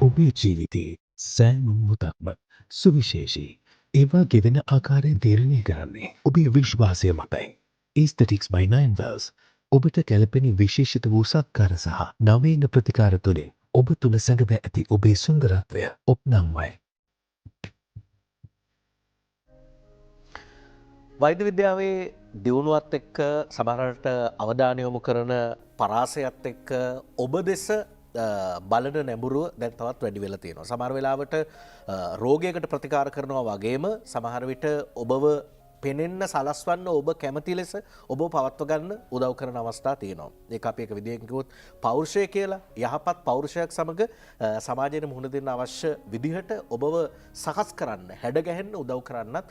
ඔබේ ජීවිතයේ සෑම මොහොතක්ම සුවිශේෂී. ඒවා ගෙවෙන ආකාරය තීරණය කරන්නේ ඔබේ විශ්වාසය මතයි. Aesthetics by Nine Wells ඔබට ගැළපෙන විශේෂිත වූ සත්කාර සහ නවීන ප්‍රතිකාර තුළින් ඔබ තුළ සැඟව ඇති ඔබේ සුන්දරත්වය ඔප්නංවයි. වෛද්‍ය විද්‍යාවේ දියුණුවත් එක්ක සමහරට අවධානය යොමු කරන පරාසයත් එක්ක ඔබ දෙස බලන නැඹුරුව දැන් තවත් වැඩි වෙලා තියෙනවා. සමහර වෙලාවට රෝගයකට ප්‍රතිකාර කරනවා වගේම සමහර විට ඔබව පෙනෙන්න සලස්වන්න ඔබ කැමති ලෙස ඔබ පවත්ව ගන්න උදව් කරන අවස්ථා තියෙනවා. ඒක අපි එක විදිහකින් කිව්වොත් පෞරුෂය කියලා. යහපත් පෞරුෂයක් සමග සමාජයට මුහුණ දෙන්න අවශ්‍ය විදිහට ඔබව සකස් කරන්න, හැඩ ගැහෙන්න උදව් කරන්නත්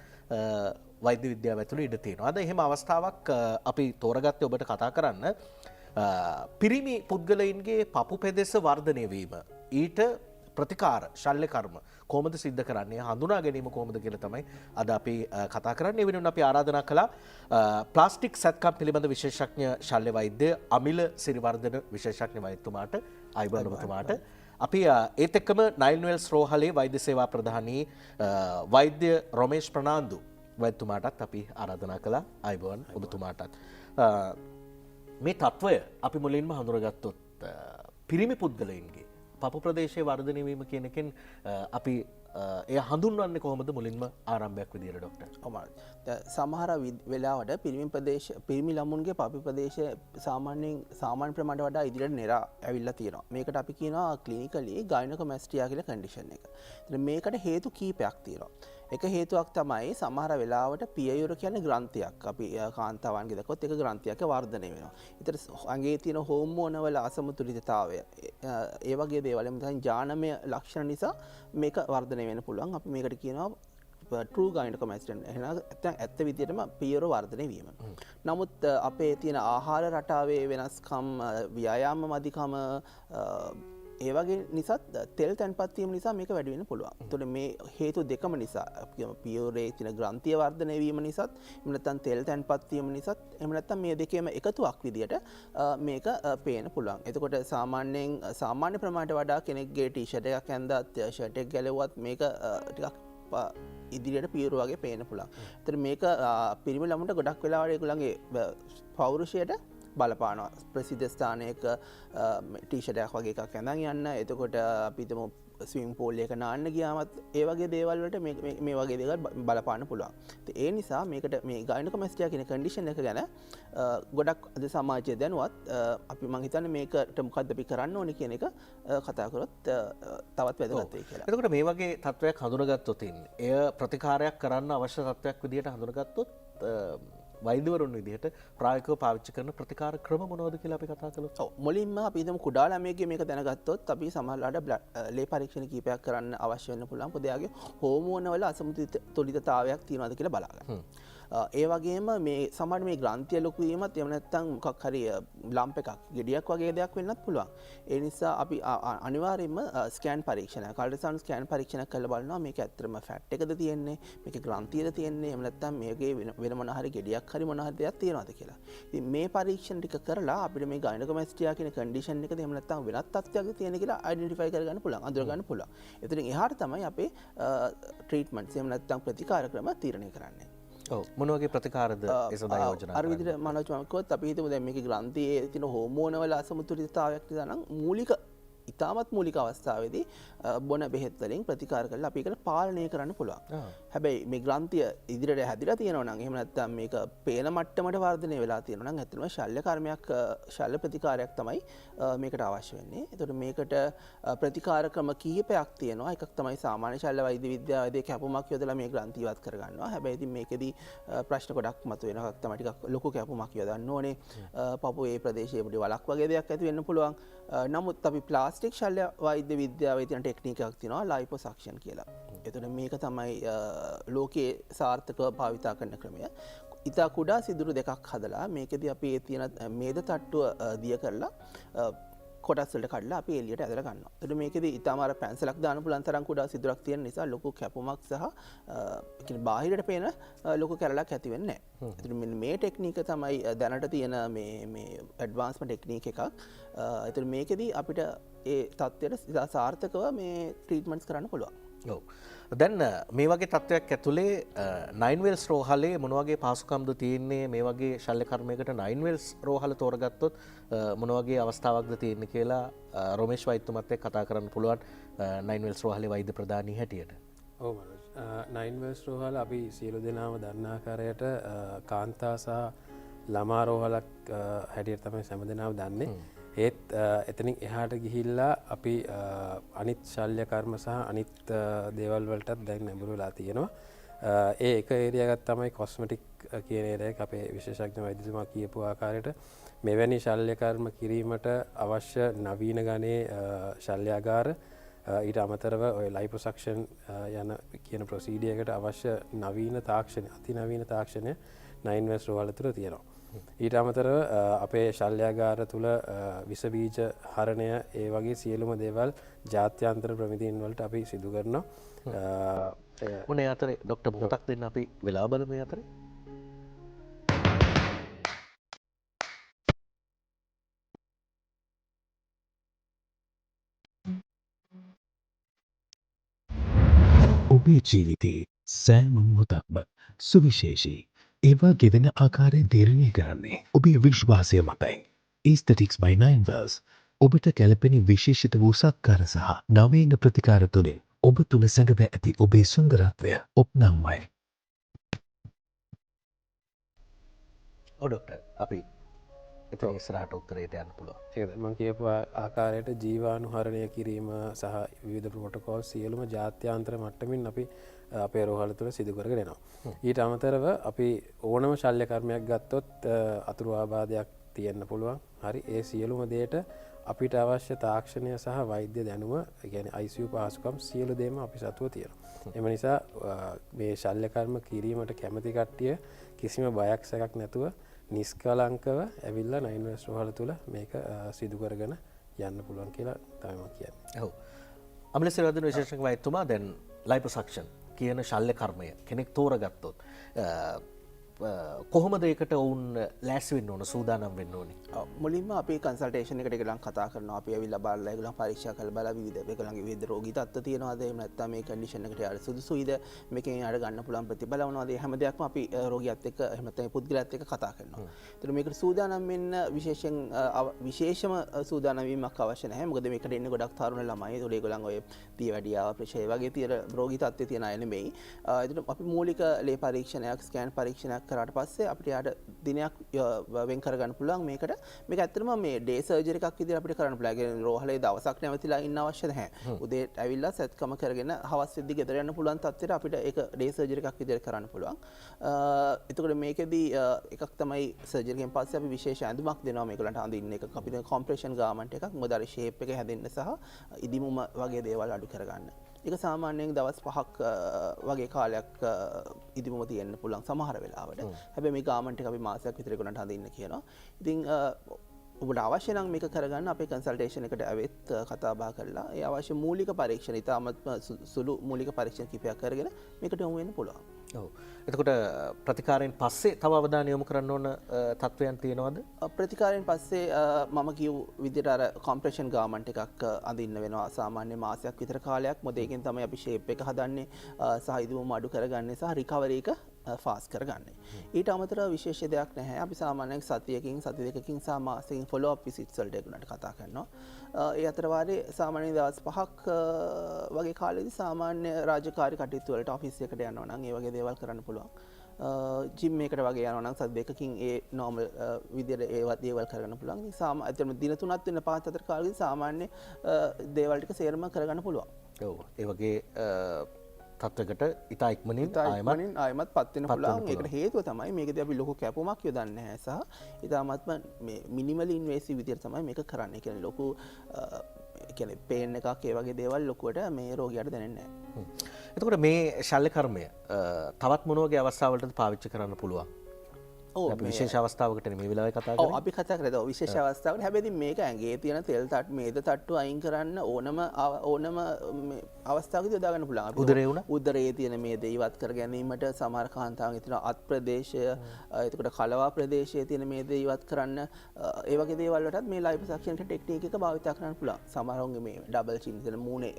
වෛද්‍ය විද්‍යාව ඇතුළේ ඉඩ තියෙනවා. අද එහෙම අවස්ථාවක් අපි තෝරගත්තේ ඔබට කතා කරන්න. පිරිමි පුද්ගලයින්ගේ පපු පෙදෙස වර්ධනය වීම ඊට ප්‍රතිකාර ශල්‍ය කර්ම කොහොමද සිද්ධ කරන්නේ හඳුනා ගැනීම කොහොමද කියලා තමයි අද අපි කතා කරන්නේ. ඒ වෙනුවෙන් අපි ආරාධනා කළා ප්ලාස්ටික් සැත්කම් පිළිබඳ විශේෂඥ ශල්‍ය වෛද්‍ය අමිල සිරිවර්ධන විශේෂඥ වෛද්‍යතුමාට අයිබෝන් ඔබතුමාට අපි ඒත් එක්කම නයින් වෙල්ස් රෝහලේ වෛද්‍ය සේවා ප්‍රධානී වෛද්‍ය රොමේෂ් ප්‍රනාන්දු වෛද්‍යතුමාටත් අපි ආරාධනා කළා අයිබෝන් ඔබතුමාටත්. මේ තත්ත්වය අපි මුලින්ම හඳුනගත්තොත් පිරිමි පුද්ගලයන්ගේ පපු ප්‍රදේශයේ වර්ධනය වීම කියන එකෙන් අපි එය හඳුන්වන්නේ කොහොමද මුලින්ම ආරම්භයක් විදියට ડોක්ටර්? සමහර වෙලාවට පිරිමි ළමුන්ගේ පපු ප්‍රදේශ සාමාන්‍ය ප්‍රමාණයට වඩා ඉදිරියට නෙරා ඇවිල්ලා තියෙනවා. මේකට අපි කියනවා ක්ලිනිකලි ගයිනකොමැස්ටියා කියලා කන්ඩිෂන් එක. මේකට හේතු කීපයක් තියෙනවා. එක හේතුවක් තමයි සමහර වෙලාවට පියයුර කියන්නේ ග්‍රන්ථියක්. අපි කාන්තාවන්ගේ දක්වොත් ඒක ග්‍රන්ථියක වර්ධනය වෙනවා. ඊට අංගයේ තියෙන හෝමෝන වල අසමතුලිතතාවය ඒ වගේ දේවල් එතන ජානමය ලක්ෂණ නිසා මේක වර්ධනය වෙන්න පුළුවන්. අපි මේකට කියනවා true gynecomastia. එහෙනම් ඇත්ත විදියටම පියයුර වර්ධනය වීම. නමුත් අපේ තියෙන ආහාර රටාවේ වෙනස්කම්, ව්‍යායාම මදිකම ඒ වගේ නිසාත් තෙල් තැන්පත් වීම නිසා මේක වැඩි වෙන්න පුළුවන්. එතකොට මේ හේතු දෙකම නිසා පියුරේ තියෙන ග්‍රන්ථිය වර්ධනය වීම නිසාත් එහෙම නැත්නම් තෙල් තැන්පත් වීම නිසාත් එහෙම නැත්නම් මේ දෙකේම එකතුවක් විදියට මේක පේන්න පුළුවන්. එතකොට සාමාන්‍යයෙන් සාමාන්‍ය ප්‍රමාණයට වඩා කෙනෙක්ගේ ටී-ෂර්ට් එකක් ඇඳලා ෂර්ට් එක ගැලෙව්වත් මේක ටිකක් ඉදිරියට පියුර වගේ පේන්න පුළුවන්. එතකොට මේක පිරිමි ළමුන්ට ගොඩක් වෙලාවට ඒගොල්ලන්ගේ පෞරුෂයට බලපානවා. ප්‍රසිද්ධ ස්ථානයක ටීෂර්ටයක් වගේ එකක් ඇඳන් යන්න. එතකොට අපි හිතමු ස්විමින් පූල් එක නාන්න ගියාමත් ඒ වගේ දේවල් වලට මේ වගේ දේවල් බලපාන්න පුළුවන්. ඒ නිසා මේකට මේ ගයිනකොමැස්ටියා කියන කන්ඩිෂන් එක ගැන ගොඩක් අද සමාජයේ දැනුවත් අපි මං හිතන්නේ මේකට මොකද්ද අපි කරන්න ඕනේ කියන එක කතා කරොත් තවත් වැදගත් වෙයි කියලා. එතකොට මේ වගේ තත්වයක් හඳුනගත්තොත් එය ප්‍රතිකාරයක් කරන්න අවශ්‍ය තත්වයක් විදියට හඳුනගත්තොත් වෛද්‍යවරුන් විදිහට ප්‍රායෝගිකව පාවිච්චි කරන ප්‍රතිකාර ක්‍රම මොනවද කියලා අපි කතා කළොත්. ඔව් මුලින්ම අපි හිතමු කුඩා ළමයෙක්ගේ මේක දැනගත්තොත් අපි සමහරවිට ලේ පරීක්ෂණ කීපයක් කරන්න අවශ්‍ය වෙන්න පුළුවන්. මොකද එයාගේ හෝමෝන වල අසමතුලිතතාවයක් තියෙනවද කියලා බලාගන්න. ඒ වගේම මේ සමහර මේ ග්‍රන්ථිය ලොකු වීමත් එහෙම නැත්නම් මොකක් හරි ලම්ප් එකක් ගෙඩියක් වගේ දෙයක් වෙන්නත් පුළුවන්. ඒ නිසා අපි අනිවාර්යයෙන්ම ස්කෑන් පරීක්ෂණ අල්ට්‍රාසවුන්ඩ් ස්කෑන් පරීක්ෂණ කරලා බලනවා මේක ඇත්තටම ෆැට් එකද තියෙන්නේ මේකේ ග්‍රන්ථියද තියෙන්නේ එහෙම නැත්නම් මේකේ වෙන මොන හරි ගෙඩියක් හරි මොන හරි දෙයක් තියෙනවද කියලා. ඉතින් මේ පරීක්ෂණ ටික කරලා අපිට මේ ගයිනකොමැස්ටියා කියන කන්ඩිෂන් එකද එහෙම නැත්නම් වෙනත් තත්ත්වයක්ද තියෙන කියලා අයිඩෙන්ටිෆයි කරගන්න පුළුවන් අඳුර ගන්න පුළුවන්. එතනින් එහාට තමයි අපේ ට්‍රීට්මන්ට්ස් එහෙම නැත්නම් ප්‍රතිකාර ක්‍රම තීරණය කරන්නේ. මොන වගේ ප්‍රතිකාරද ඒ සඳහා යෝජනා අර විදිහට මනෝජ් මම කිව්වොත් අපි හිතමු දැන් මේකේ ග්‍රන්ථියේ තියෙන හෝමෝන වල අසමතුලිතතාවයක් නිසා නම් ඉතාමත් මූලික අවස්ථාවේදී බොන බෙහෙත් වලින් ප්‍රතිකාර කරලා අපි ඒකට පාලනය කරන්න පුළුවන්. හැබැයි මේ ග්‍රන්ථිය ඉදිරියට හැදිලා තියෙනවා නම් එහෙම නැත්නම් මේක පේන මට්ටමට වර්ධනය වෙලා තියෙනවා නම් ඇත්තටම ශල්‍ය කර්මයක් ශල්‍ය ප්‍රතිකාරයක් තමයි මේකට අවශ්‍ය වෙන්නේ. ඒතකොට මේකට ප්‍රතිකාර ක්‍රම කිහිපයක් තියෙනවා. එකක් තමයි සාමාන්‍ය ශල්‍ය වෛද්‍ය විද්‍යාවේදී කැපුමක් යොදලා මේ ග්‍රන්ථිය ඉවත් කරගන්නවා. හැබැයි ඉතින් මේකෙදී ප්‍රශ්න ගොඩක් මතුවෙනවා. එකක් තමයි ටිකක් ලොකු කැපුමක් යොදන්න ඕනේ. පපුවේ ප්‍රදේශයේ පොඩි වලක් වගේ දෙයක් ඇති වෙන්න පුළුවන්. නමුත් අපි ප්ලාස්ටික් ශල්‍ය වෛද්‍ය විද්‍යාවේ තියෙන ටෙක්නික් එකක් තියෙනවා ලයිපොසක්ෂන් කියලා. එතකොට මේක තමයි ලෝකයේ සාර්ථකව භාවිතා කරන ක්‍රමය. ඉතා කුඩා සිදුරු දෙකක් හදලා මේකෙදී අපි ඒ තියෙන මේද තට්ටුව දිය කරලා කොටස්වලට කඩලා අපි එළියට ඇදලා ගන්නවා. එතකොට මේකෙදි ඊටම අර පැන්සලක් දාන්න පුළුවන් තරම් කුඩා සිදුරක් තියෙන නිසා ලොකු කැපුමක් සහ කියන්නේ බාහිරට පේන ලොකු කැරලක් ඇති වෙන්නේ නැහැ. එතකොට මෙන්න මේ ටෙක්නික තමයි දැනට තියෙන මේ ඇඩ්වාන්ස්මන්ට් ටෙක්නික් එකක්. එතකොට මේකෙදි අපිට ඒ තත්ත්වයට සාර්ථකව මේ ට්‍රීට්මන්ට්ස් කරන්න පුළුවන්. ඔව්. දැන් මේ වගේ තත්ත්වයක් ඇතුලේ 9 වෙල්ස් රෝහලේ මොන වගේ පහසුකම්ද තියෙන්නේ මේ වගේ ශල්‍ය කර්මයකට 9 වෙල්ස් රෝහල තෝරගත්තොත් මොන වගේ අවස්ථාවක්ද තියෙන්නේ කියලා රොමේෂ් වෛද්‍යතුමත් එක්ක කතා කරන්න පුළුවන් 9 වෙල්ස් රෝහලේ වෛද්‍ය ප්‍රධානී හැටියට. ඔව් මනෝජ්. 9 වෙල්ස් රෝහල අපි සියලු දෙනාම දන්නා ආකාරයට කාන්තා සහ ළමා රෝහලක් හැටියට තමයි හැම දෙනාම දන්නේ. ඒත් එතනින් එහාට ගිහිල්ලා අපි අනිත් ශල්‍ය කර්ම සහ අනිත් දේවල් වලටත් දැන් නැඹුරු වෙලා තියෙනවා. ඒ එක ඒරියා එකක් තමයි කොස්මෙටික් කියන ඒරියා එක. අපේ විශේෂඥ වෛද්‍යතුමා කියපු ආකාරයට මෙවැනි ශල්‍ය කර්ම කිරීමට අවශ්‍ය නවීන ගණයේ ශල්‍යාගාර ඊට අමතරව ඔය ලයිපොසක්ෂන් යන කියන ප්‍රොසීඩියර් එකට අවශ්‍ය නවීන තාක්ෂණය අතිනවීන තාක්ෂණය 9 වෙල්ස් රෝහල තුළ තියෙනවා. ඊට අමතරව අපේ ශල්‍යාගාර තුළ විස බීජ හරණය ඒ වගේ සියලුම දේවල් ජාත්‍යන්තර ප්‍රමිතීන් වලට අපි සිදු කරනවා. මොනේ අතරේ ડોක්ටර් මොහොතක් දෙන්න අපි වෙලා බලමු මේ අතරේ. ඔබේ ජීවිතයේ සෑම මොහොතක්ම සුවිශේෂී ඒවා ගෙවෙන ආකාරය තීරණය කරන්නේ ඔබේ විශ්වාසය මතයි. Aesthetics by 9 Wells ඔබට කැළපෙන විශේෂිත වූ සත්කාර සහ නවීන ප්‍රතිකාර තුළින් ඔබ තුළ සැඟව ඇති ඔබේ සුන්දරත්වය ඔප්නම්මයි. ඔව් ડોක්ටර් අපි එතන ඉස්සරහට උත්තරයට යන්න පුළුවන්. ඒකද මම කියපු ආකාරයට ජීවාණුහරණය කිරීම සහ විවිධ ප්‍රොටෝකෝල් සියලුම ජාත්‍යන්තර මට්ටමින් අපි අපේ රෝහල තුළ සිදු කරගෙන එනවා. ඊට අමතරව අපි ඕනම ශල්‍ය කර්මයක් ගත්තොත් අතුරු ආබාධයක් තියෙන්න පුළුවන්. හරි ඒ සියලුම දේට අපිට අවශ්‍ය තාක්ෂණය සහ වෛද්‍ය දැනුම කියන්නේ ICU පහසුකම් සියලු දේම අපි සතුව තියෙනවා. එම නිසා මේ ශල්‍ය කර්ම කිරීමට කැමති කට්ටිය කිසිම බයක් සැකක් නැතුව නිස්කලංකව ඇවිල්ලා 9 වෙල්ස් රෝහල තුළ මේක සිදු කරගෙන යන්න පුළුවන් කියලා තමයි මම කියන්නේ. ඔව්. අමලසිරවදන විශේෂඥ වෛද්‍යතුමා දැන් ලයිපොසක්ෂන් කියන ශල්‍ය කර්මය කෙනෙක් තෝරගත්තොත් කොහොමද ඒකට ඔවුන් ලෑස්ති වෙන්න ඕන සූදානම් වෙන්න ඕනේ? මුලින්ම අපි කන්සල්ටේෂන් එකට ඒගොල්ලන් කතා කරනවා. අපි ඇවිල්ලා බලලා ඒගොල්ලන් පරීක්ෂා කරලා බලලා විවිධ ඒගොල්ලන්ගේ විවිධ රෝගී තත්ත්ව තියෙනවාද එහෙම නැත්නම් මේ කන්ඩිෂන් එකට යාර සුදුසුයිද මේකෙන් යාර ගන්න පුළුවන් ප්‍රතිඵල මොනවද ඒ හැම දෙයක්ම අපි රෝගියාත් එක්ක එහෙම නැත්නම් පුද්ගලයාත් එක්ක කතා කරනවා. ඒතර මේකට සූදානම් වෙන්න විශේෂම සූදානම් වීමක් අවශ්‍ය නැහැ. මොකද මේකට එන්නේ ගොඩක් තරුණ ළමයි. ඒතකොට ඒගොල්ලන් ඔය දියවැඩියාව ප්‍රෙෂර් වගේ තියෙන රෝගී තත්ත්වයේ තියෙන අය නෙමෙයි. ඒතර අපි මූලික ලේ පරීක්ෂණයක් ස්කෑන් පරීක්ෂණයක් කරාට පස්සේ අපිට යාට දිනයක් වෙන් කරගන්න පුළුවන් මේකට. මේක ඇත්තටම මේ ඩේ සර්ජරි එකක් විදිහට අපිට කරන්න පුළුවන්. ඒ කියන්නේ රෝහලේ දවසක් නැවතිලා ඉන්න අවශ්‍ය නැහැ. උදේ ඇවිල්ලා සෙත්කම කරගෙන හවස් වෙද්දි ගෙදර යන්න පුළුවන් තත්ත්වයට අපිට ඒක ඩේ සර්ජරි එකක් විදිහට කරන්න පුළුවන්. එතකොට මේකෙදී එකක් තමයි සර්ජරි එකෙන් පස්සේ අපි විශේෂ ඇඳුමක් දෙනවා මේගොල්ලන්ට අඳින්න එකක්. අපිට කොම්ප්‍රෙෂන් ගාමන්ට් එකක් මොකද අර ෂේප් එක හැදෙන්න සහ ඉදිමුම වගේ දේවල් අඩු කරගන්න. ඒක සාමාන්‍යයෙන් දවස් 5ක් වගේ කාලයක් ඉදිමුම තියෙන්න පුළුවන් සමහර වෙලාවට. හැබැයි මේ ගාමන්ට් එක අපි මාසයක් විතර ඒගොල්ලන්ට අඳින්න කියනවා. ඉතින් ඔබට අවශ්‍ය නම් මේක කරගන්න අපේ කන්සල්ටේෂන් එකට ඇවිත් කතා බහ කරලා ඒ අවශ්‍ය මූලික පරීක්ෂණ ඉතාමත් සුළු මූලික පරීක්ෂණ කිහිපයක් කරගෙන මේකට යොමු වෙන්න පුළුවන්. ඔව්. එතකොට ප්‍රතිකාරයෙන් පස්සේ තව අවධානය යොමු කරන්න ඕන තත්වයන් තියෙනවද? ප්‍රතිකාරයෙන් පස්සේ මම කියු විදිහට අර කොම්ප්‍රෙෂන් ගාමන්ට් එකක් අඳින්න වෙනවා සාමාන්‍ය මාසයක් විතර කාලයක්. මොකද ඒකෙන් තමයි අපි ෂේප් එක හදන්නේ සහ ඉදුවම අඩු කරගන්නේ සහ රිකවරි එක ෆාස් කරගන්නේ. ඊට අමතරව විශේෂ දෙයක් නැහැ. අපි සාමාන්‍යයෙන් සතියකින් සති දෙකකින් සහ මාසෙකින් ෆොලෝ අප් විසිට්ස් වලට ඒගොල්ලන්ට කතා කරනවා. ඒ අතර වාරේ සාමාන්‍යයෙන් දවස් 5ක් වගේ කාලෙදී සාමාන්‍ය රාජකාරී කටයුතු වලට ඔෆිස් එකට යනවා නම් ඒ වගේ දේවල් කරන්න පුළුවන්. ජිම් එකකට වගේ යනවා නම් සති දෙකකින් ඒ නෝමල් විදියට ඒවත් දේවල් කරගන්න පුළුවන්. ඉතින් ඇත්තටම දින 3ක් වෙන 5-4 කාලෙදී සාමාන්‍ය දේවල් ටික සේරම කරගන්න පුළුවන්. ඔව්. ඒ වගේ තත්වකට ඉතා ඉක්මනින් ආයමත් පත්වෙන පුළුවන්. ඒකට හේතුව තමයි මේකදී අපි ලොකු කැපුමක් යොදන්නේ නැහැ සහ ඉතාමත්ම මේ මිනිමලි ඉන්වේසිව් විදියට තමයි මේක කරන්නේ. කියන්නේ ලොකු කියන්නේ පේන් එකක් ඒ වගේ දේවල් ලොකුවට මේ රෝගියාට දැනෙන්නේ නැහැ. එතකොට මේ ශල්‍ය කර්මය තවත් මොන වගේ අවස්ථාවලටද පාවිච්චි කරන්න පුළුවන්? විශේෂ අවස්ථාවකට මේ වෙලාවේ කතා ඔව් කරන්නේ. අපි කතා කරද විශේෂ අවස්ථාවට හැබැයි මේක ඇඟේ තියෙන තෙල් තට්ටු මේද තට්ටු අයින් කරන්න ඕනම අවස්ථාවකදී යොදා ගන්න පුළුවන්. උදරේ වුණා? උදරයේ තියෙන මේද ඉවත් කර ගැනීමට සමහර කාන්තාවන් තියෙන අත් ප්‍රදේශය එතකොට කලවා ප්‍රදේශයේ තියෙන මේද ඉවත් කරන්න ඒ වගේ දේවල් වලටත් මේ ලයිපොසක්ෂන් ටෙක්නික් එක භාවිත කරන්න පුළුවන්. සමහරවගේ මේ ඩබල් චින් තියෙන මූණේ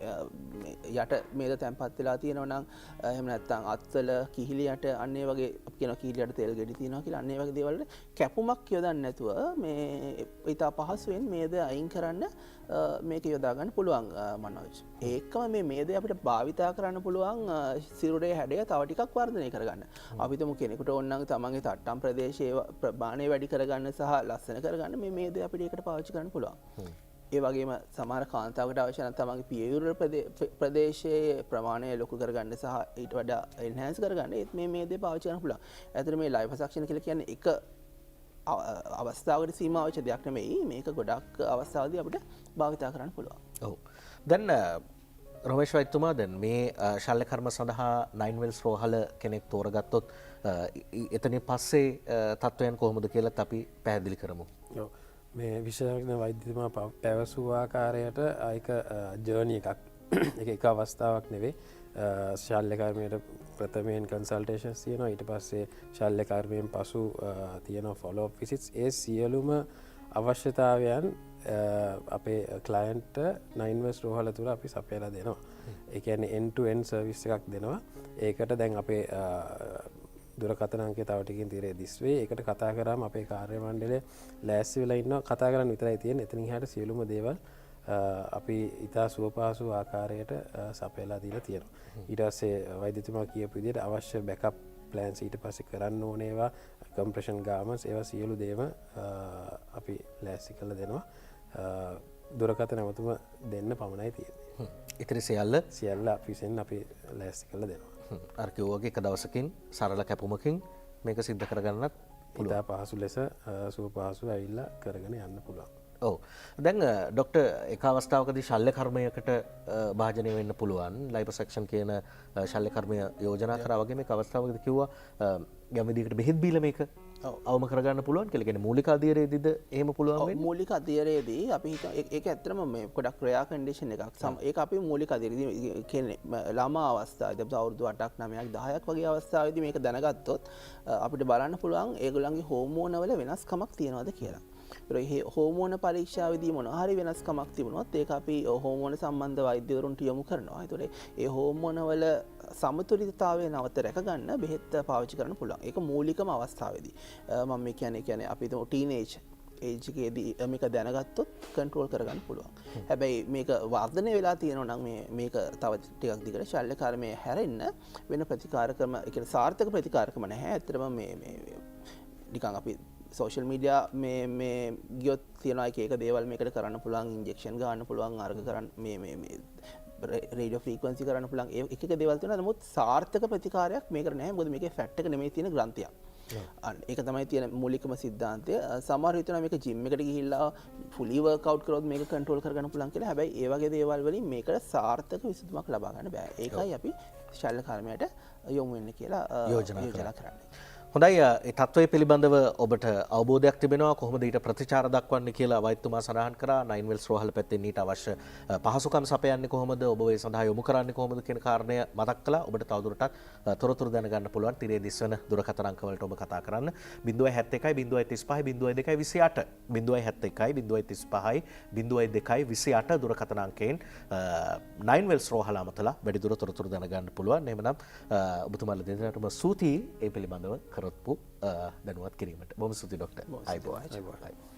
යට මේද තැම්පත් වෙලා තියෙනවා නම් එහෙම නැත්නම් අත්වල කිහිලි යට අන්න ඒ වගේ අපි කියනවා කිහිලි යට තෙල් ගෙඩි තියෙනවා කියලා අන්න ඒ වගේ දේවල් වලට කැපුමක් යොදන්න නැතුව මේ ඊට පහසුවෙන් මේද අයින් කරන්න මේක යොදා ගන්න පුළුවන් මනෝජ්. ඒකම මේ මේද අපිට භාවිතා කරන්න පුළුවන් සිරුරේ හැඩය තව ටිකක් වර්ධනය කරගන්න. අපි හිතමු කෙනෙකුට ඕනනම් තමන්ගේ තට්ටම් ප්‍රදේශයේ ප්‍රමාණය වැඩි කරගන්න සහ ලස්සන කරගන්න මේ මේද අපිට ඒකට පාවිච්චි කරන්න පුළුවන්. ඒ වගේම සමහර කාන්තාවකට අවශ්‍ය නම් තමන්ගේ පියයුර ප්‍රදේශයේ ප්‍රමාණය ලොකු කරගන්න සහ ඊට වඩා එන්හෑන්ස් කරගන්න ඒත් මේ මේදේ පාවිච්චි කරන්න පුළුවන්. ඇත්තට මේ ලයිපොසක්ෂන් කියලා කියන්නේ එක අවස්ථාවකට සීමා වෙච්ච දෙයක් නෙමෙයි. මේක ගොඩක් අවස්ථාවලදී අපිට භාවිතා කරන්න පුළුවන්. ඔව්. දැන් රමේෂ් වෛද්‍යතුමා දැන් මේ ශල්‍ය කර්ම සඳහා 9 වෙල්ස් රෝහල කෙනෙක් තෝරගත්තොත් එතනින් පස්සේ තත්වයන් කොහොමද කියලාත් අපි පැහැදිලි කරමු. ඔව්. මේ විශේෂඥ වෛද්‍යතුමා පැවසූ ආකාරයට ඒක ජර්නි එකක්. එක අවස්ථාවක් නෙවෙයි. ශල්‍ය කර්මයට ප්‍රථමයෙන් කන්සල්ටේෂන්ස් තියෙනවා. ඊට පස්සේ ශල්‍ය කර්මයෙන් පසු තියෙනවා ෆොලෝ අප් විසිට්ස්. ඒ සියලුම අවශ්‍යතාවයන් අපේ ක්ලයන්ට් 9 වෙල්ස් රෝහල තුල අපි සපයලා දෙනවා. ඒ කියන්නේ end to end සර්විස් එකක් දෙනවා. ඒකට දැන් අපේ දුරකථන අංකය තව ටිකකින් තිරේ දිස්වේ. ඒකට කතා කරාම අපේ කාර්ය මණ්ඩලය ලෑස්ති වෙලා ඉන්නවා. කතා කරන්න විතරයි තියෙන්නේ. එතනින් එහාට සියලුම දේවල් අපි ඉතා සුවපහසු ආකාරයට සපයලා දීලා තියෙනවා. ඊට පස්සේ වෛද්‍යතුමා කියපු විදිහට අවශ්‍ය බෑකප් ප්ලෑන්ස් ඊට පස්සේ කරන්න ඕනේ ඒවා කම්ප්‍රෙෂන් ගාමස් ඒවා සියලු දේම අපි ලෑස්ති කරලා දෙනවා. දුරකථන නැවතුම දෙන්න පමණයි තියෙන්නේ. ඉතින් සියල්ල අපි විසින් අපි ලෑස්ති කරලා දෙනවා. අර කිව්වාගේ එක දවසකින් සරල කැපුමකින් මේක සිද්ධ කරගන්නත් ඉතා පහසු ලෙස සුවපහසු ඇවිල්ලා කරගෙන යන්න පුළුවන්. ඔව්. දැන් ඩොක්ටර් එක අවස්ථාවකදී ශල්‍ය කර්මයකට භාජනය වෙන්න පුළුවන්. ලයිපොසක්ෂන් කියන ශල්‍ය කර්මය යෝජනා කරා වගේ මේක අවස්ථාවකදී කිව්වා යම් විදිහකට බෙහෙත් බීලා මේක අවම කරගන්න පුළුවන් කියලා. කියන්නේ මූලික අධීරයේදීද එහෙම පුළුවන් වෙන්නේ? මූලික අධීරයේදී අපි හිතමු ඒක ඇත්තටම මේ ගොඩක් රෙයා කන්ඩිෂන් එකක්. ඒක අපි මූලික අධීරයේදී කියන්නේ ළමා අවස්ථාවේදී අවුරුදු 8ක් 9ක් 10ක් වගේ අවස්ථාවේදී මේක දැනගත්තොත් අපිට බලන්න පුළුවන් ඒගොල්ලන්ගේ හෝමෝන වල වෙනස්කමක් තියෙනවද කියලා. හෝමෝන පරීක්ෂාවේදී මොනවා හරි වෙනස්කමක් තිබුණොත් ඒක අපි හෝමෝන සම්බන්ධ වෛද්‍යවරුන්ට යොමු කරනවා. ඒතකොට ඒ හෝමෝන වල සමතුලිතතාවය නැවත රැකගන්න බෙහෙත් පාවිච්චි කරන්න පුළුවන්. ඒක මූලිකම අවස්ථාවේදී. මම මේ කියන්නේ අපි හිතමු ටීනේජ් ඒජ් එකේදී මේක දැනගත්තොත් කන්ට්‍රෝල් කරගන්න පුළුවන්. හැබැයි මේක වර්ධනය වෙලා තියෙනවා නම් මේක තව ටිකක් දිගට ශල්‍ය කර්මය හැරෙන්න වෙන ප්‍රතිකාරකම ඒ කියන්නේ සාර්ථක ප්‍රතිකාරකම නැහැ. ඇත්තටම මේ නිකන් අපි සෝෂල් මීඩියා මේ ගියොත් තියෙනවා එක දේවල් මේකට කරන්න පුළුවන්. ඉන්ජෙක්ෂන් ගන්න පුළුවන්, අර්ග කරන්න මේ රේඩියෝ ෆ්‍රීකවන්සි කරන්න පුළුවන්. ඒ එක දේවල් තියෙනවා. නමුත් සාර්ථක ප්‍රතිකාරයක් මේකට නැහැ. මොකද මේකේ ෆැක්ට් එක නෙමෙයි තියෙන ග්‍රන්ථියක්. ඒක තමයි තියෙන මූලිකම සිද්ධාන්තය. සමහර හිතනවා මේක ජිම් එකට ගිහිල්ලා ෆුලි වර්ක්අවුට් කරොත් මේක කන්ට්‍රෝල් කරගන්න පුළුවන් කියලා. හැබැයි ඒ වගේ දේවල් වලින් මේකට සාර්ථක විසඳුමක් ලබා ගන්න බෑ. ඒකයි අපි ශල්‍ය කර්මයට යොමු වෙන්න කියලා යෝජනා කරන්නේ. හොඳයි ඒ තත්ත්වය පිළිබඳව ඔබට අවබෝධයක් තිබෙනවා කොහොමද ඊට ප්‍රතිචාර දක්වන්නේ කියලා වෛද්‍යතුමා සඳහන් කරා. 9 වෙල්ස් රෝහල පැත්තෙන් ඊට අවශ්‍ය පහසුකම් සපයන්නේ කොහොමද, ඔබ ඒ සඳහා යොමු කරන්නේ කොහොමද කියන කාරණය මතක් කළා. ඔබට තවදුරටත් තොරතුරු දැනගන්න පුළුවන් තිරේ දිස්වන දුරකථන අංක වලට ඔබ කතා කරන්න 071 035 0228 071 035 0228 දුරකථන අංකයෙන් 9 වෙල්ස් රෝහල අමතලා වැඩිදුර තොරතුරු දැනගන්න පුළුවන්. එහෙමනම් ඔබතුමාලා දෙදෙනාටම ස්තුතියි ඒ පිළිබඳව කරොත්පු දැනුවත් කිරීමට. බොහොම ස්තුතියි ඩොක්ටර්. ආයිබෝවන්.